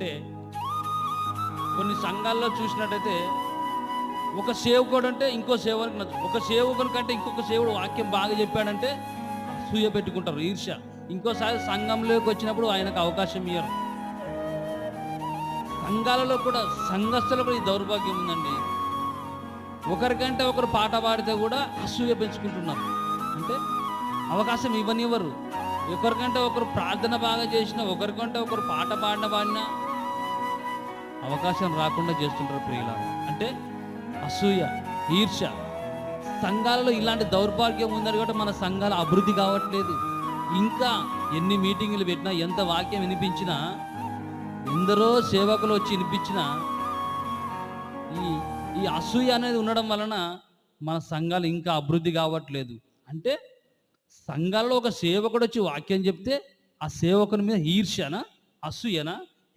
అంటే కొన్ని సంఘాల్లో చూసినట్టయితే ఒక సేవకుడు అంటే ఇంకో సేవకునికి నచ్చదు, ఒక సేవకుని కంటే ఇంకొక సేవుడు వాక్యం బాగా చెప్పాడంటే అసూయ పెట్టుకుంటారు, ఈర్ష్య. ఇంకోసారి సంఘంలోకి వచ్చినప్పుడు ఆయనకు అవకాశం ఇయ్యరు. సంఘాలలో కూడా, సంఘస్థులు కూడా ఈ దౌర్భాగ్యం ఉందండి. ఒకరికంటే ఒకరు పాట పాడితే కూడా అసూయ పెంచుకుంటున్నారు. అంటే అవకాశం ఇవ్వనివ్వరు. ఒకరికంటే ఒకరు ప్రార్థన బాగా చేసినా, ఒకరికంటే ఒకరు పాట పాడినా అవకాశం రాకుండా చేస్తుంటారు ప్రియులారా. అంటే అసూయ, ఈర్ష్య. సంఘాలలో ఇలాంటి దౌర్భాగ్యం ఉందని కూడా మన సంఘాలు అభివృద్ధి కావట్లేదు. ఇంకా ఎన్ని మీటింగులు పెట్టినా, ఎంత వాక్యం వినిపించినా, ఎందరో సేవకులు వచ్చి వినిపించినా ఈ అసూయ అనేది ఉండడం వలన మన సంఘాలు ఇంకా అభివృద్ధి కావట్లేదు. అంటే సంఘాల్లో ఒక సేవకుడు వచ్చి వాక్యం చెప్తే ఆ సేవకుని మీద ఈర్ష్యనా, అసూయనా?